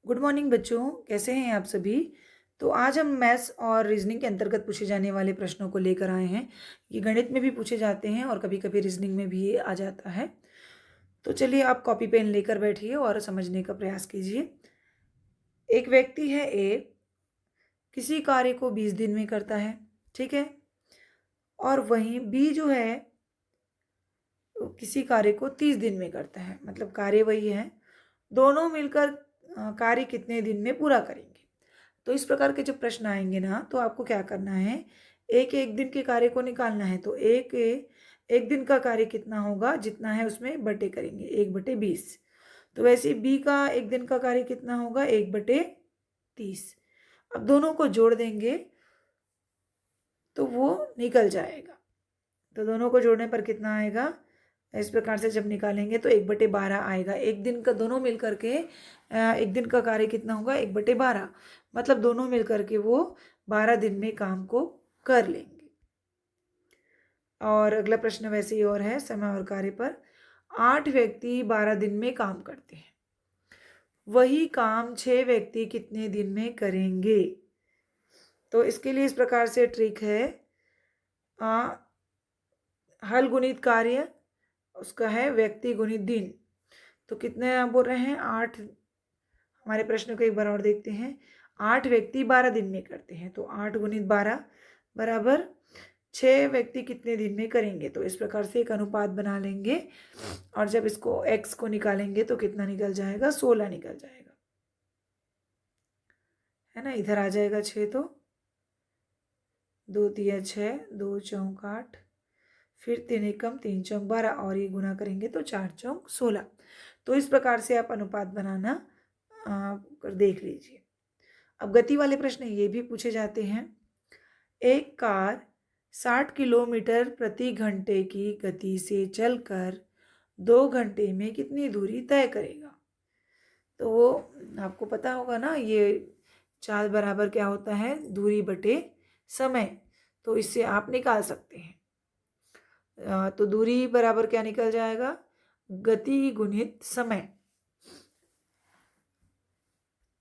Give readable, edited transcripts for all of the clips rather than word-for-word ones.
Good morning बच्चों, कैसे हैं आप सभी। तो आज हम मैथ्स और रीजनिंग के अंतर्गत पूछे जाने वाले प्रश्नों को लेकर आए हैं। ये गणित में भी पूछे जाते हैं और कभी कभी रीजनिंग में भी ये आ जाता है। तो चलिए आप कॉपी पेन लेकर बैठिए और समझने का प्रयास कीजिए। एक व्यक्ति है ए, किसी कार्य को 20 दिन में करता है, ठीक है। और वहीं बी जो है किसी कार्य को 30 दिन में करता है, मतलब कार्य वही है। दोनों मिलकर कार्य कितने दिन में पूरा करेंगे। तो इस प्रकार के जब प्रश्न आएंगे ना, तो आपको क्या करना है, एक एक दिन के कार्य को निकालना है। तो एक दिन का कार्य कितना होगा, जितना है उसमें बटे करेंगे, 1/20। तो वैसे बी का एक दिन का कार्य कितना होगा, 1/30। अब दोनों को जोड़ देंगे तो वो निकल जाएगा। तो दोनों को जोड़ने पर कितना आएगा, इस प्रकार से जब निकालेंगे तो 1/12 आएगा। एक दिन का दोनों मिल करके एक दिन का कार्य कितना होगा, 1/12। मतलब दोनों मिल करके वो 12 दिन में काम को कर लेंगे। और अगला प्रश्न वैसे ही और है, समय और कार्य पर। 8 व्यक्ति 12 दिन में काम करते हैं, वही काम 6 व्यक्ति कितने दिन में करेंगे। तो इसके लिए इस प्रकार से ट्रिक है, हल गुणित कार्य उसका है व्यक्ति गुणित दिन। तो कितने आप बोल रहे हैं, 8। हमारे प्रश्न को एक बार और देखते हैं। 8 व्यक्ति 12 दिन में करते हैं, तो 8 गुणित 12 बराबर 6 व्यक्ति कितने दिन में करेंगे। तो इस प्रकार से एक अनुपात बना लेंगे और जब इसको x को निकालेंगे तो कितना निकल जाएगा, 16 निकल जाएगा, है ना। इधर आ जाएगा 6, तो 2 तिया 6, 2 चौक 8, फिर 3 एकम 3 चौक 12, और ये गुना करेंगे तो 4 चौक 16। तो इस प्रकार से आप अनुपात बनाना कर देख लीजिए। अब गति वाले प्रश्न ये भी पूछे जाते हैं। एक कार 60 किलोमीटर प्रति घंटे की गति से चलकर 2 घंटे में कितनी दूरी तय करेगा। तो वो आपको पता होगा ना, ये चाल बराबर क्या होता है, दूरी बटे समय। तो इससे आप निकाल सकते हैं। तो दूरी बराबर क्या निकल जाएगा, गति गुणित समय।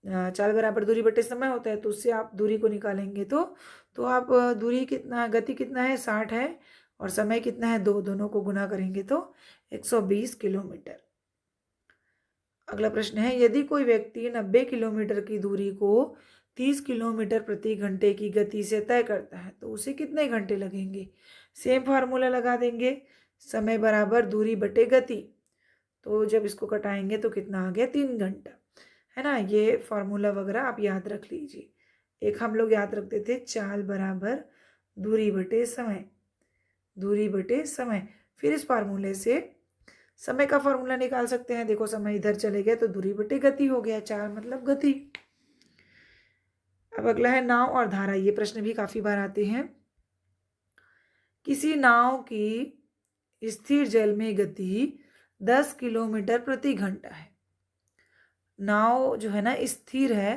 चाल बराबर दूरी बटे समय होता है, तो उससे आप दूरी को निकालेंगे तो आप दूरी कितना, गति कितना है 60 है, और समय कितना है 2, दोनों को गुना करेंगे तो 120 किलोमीटर। अगला प्रश्न है, यदि कोई व्यक्ति 90 किलोमीटर की दूरी को 30 किलोमीटर प्रति घंटे की गति से तय करता है, तो उसे कितने घंटे लगेंगे। सेम फार्मूला लगा देंगे, समय बराबर दूरी बटे गति। तो जब इसको कटाएंगे तो कितना आ गया, 3 घंटा, है ना। ये फार्मूला वगैरह आप याद रख लीजिए। एक हम लोग याद रखते थे, चाल बराबर दूरी बटे समय, दूरी बटे समय। फिर इस फार्मूले से समय का फार्मूला निकाल सकते हैं। देखो समय इधर चले गए तो दूरी बटे गति हो गया, चाल मतलब गति। अब अगला है नाव और धारा। ये प्रश्न भी काफी बार आते हैं। किसी नाव की स्थिर जल में गति 10 किलोमीटर प्रति घंटा है। नाव जो है ना स्थिर है,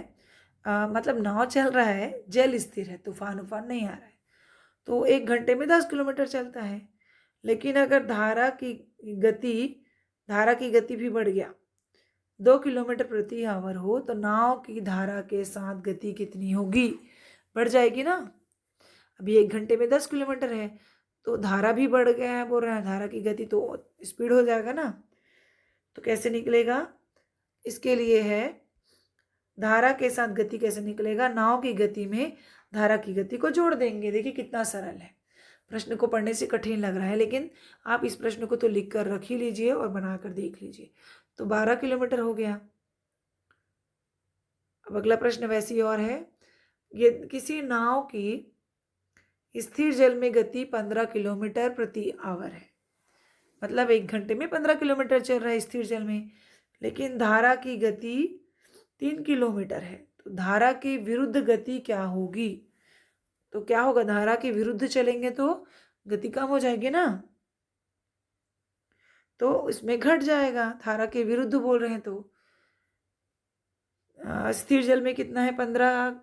मतलब नाव चल रहा है, जल स्थिर है, तूफान उफान नहीं आ रहा है, तो 1 घंटे में 10 किलोमीटर चलता है। लेकिन अगर धारा की गति भी बढ़ गया, 2 किलोमीटर प्रति आवर हो, तो नाव की धारा के साथ गति कितनी होगी, बढ़ जाएगी ना। अभी 1 घंटे में 10 किलोमीटर है, तो धारा भी बढ़ गया है, बोल रहा है धारा की गति, तो स्पीड हो जाएगा ना। तो कैसे निकलेगा, इसके लिए है धारा के साथ गति कैसे निकलेगा, नाव की गति में धारा की गति को जोड़ देंगे। देखिए कितना सरल है। प्रश्न को पढ़ने से कठिन लग रहा है, लेकिन आप इस प्रश्न को तो लिख कर रख ही लीजिए और बनाकर देख लीजिए। तो 12 किलोमीटर हो गया। अब अगला प्रश्न वैसी और है, ये किसी नाव की स्थिर जल में गति 15 किलोमीटर प्रति आवर है, मतलब 1 घंटे में 15 किलोमीटर चल रहा है स्थिर जल में, लेकिन धारा की गति 3 किलोमीटर है। तो धारा की विरुद्ध गति क्या होगी। तो क्या होगा, धारा के विरुद्ध चलेंगे तो गति कम हो जाएगी ना, तो इसमें घट जाएगा। धारा के विरुद्ध बोल रहे हैं, तो स्थिर जल में कितना है 15,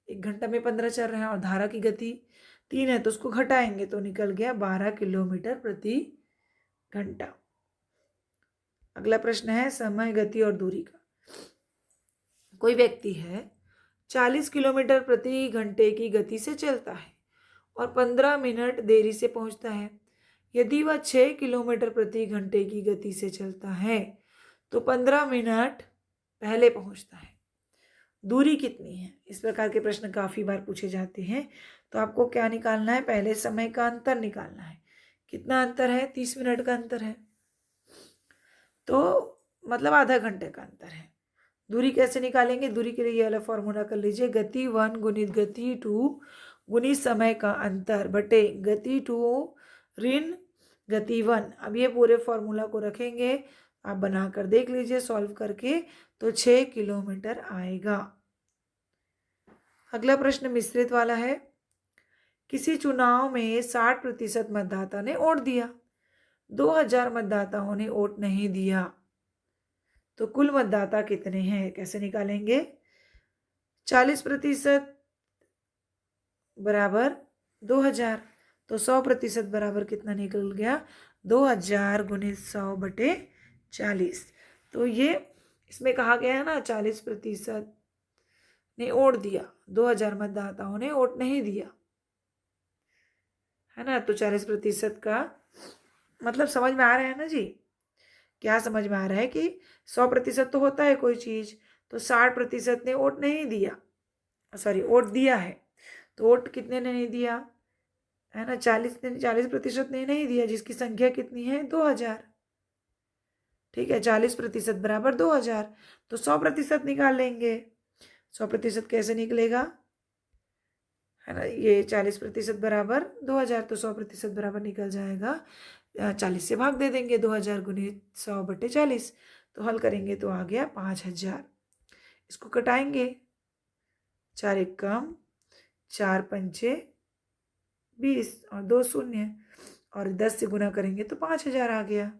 1 घंटा में 15 चल रहे हैं, और धारा की गति 3 है, तो उसको घटाएंगे तो निकल गया 12 किलोमीटर प्रति घंटा। अगला प्रश्न है समय, गति और दूरी का। कोई व्यक्ति है 40 किलोमीटर प्रति घंटे की गति से चलता है और 15 मिनट देरी से पहुंचता है। यदि वह 6 किलोमीटर प्रति घंटे की गति से चलता है तो 15 मिनट पहले पहुंचता है। दूरी कितनी है? इस प्रकार के प्रश्न काफ़ी बार पूछे जाते हैं। तो आपको क्या निकालना है? पहले समय का अंतर निकालना है। कितना अंतर है? 30 मिनट का अंतर है, तो मतलब आधा घंटे का अंतर है। दूरी कैसे निकालेंगे? दूरी के लिए ये वाला फॉर्मूला कर लीजिए, गति 1 गुणित गति 2 गुणित समय का अंतर बटे गति 2 ऋण गति 1। अब ये पूरे फॉर्मूला को रखेंगे, आप बनाकर देख लीजिए सॉल्व करके, तो 6 किलोमीटर आएगा। अगला प्रश्न मिश्रित वाला है। किसी चुनाव में 60% मतदाता ने वोट दिया, 2000 मतदाताओं ने वोट नहीं दिया, तो कुल मतदाता कितने हैं? कैसे निकालेंगे? 40% बराबर 2000, तो 100% बराबर कितना निकल गया? 2000 गुणित 100 बटे 40। तो ये इसमें कहा गया है ना 40% ने वोट दिया, 2000 मतदाताओं ने वोट नहीं दिया, है ना। तो 40% का मतलब समझ में आ रहा है ना जी? क्या समझ में आ रहा है कि 100% तो होता है कोई चीज़, तो 60% ने वोट नहीं दिया, सॉरी वोट दिया है, तो वोट कितने ने नहीं दिया, है ना, 40% ने नहीं दिया, जिसकी संख्या कितनी है? 2000। ठीक है, 40% बराबर 2000, तो 100% निकाल लेंगे। 100% कैसे निकलेगा, है ना, ये 40% बराबर 2000, तो 100% बराबर निकल जाएगा 40 से भाग दे देंगे, 2000 गुणित 100 बटे 40, तो हल करेंगे तो आ गया 5000। इसको कटाएंगे, 4 एक कम, 4 पंचे 20 और 2 शून्य, और 10 से गुना करेंगे तो 5000 आ गया।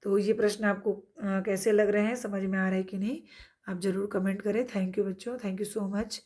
तो ये प्रश्न आपको कैसे लग रहे हैं, समझ में आ रहा है कि नहीं? आप ज़रूर कमेंट करें। थैंक यू बच्चों, थैंक यू सो मच।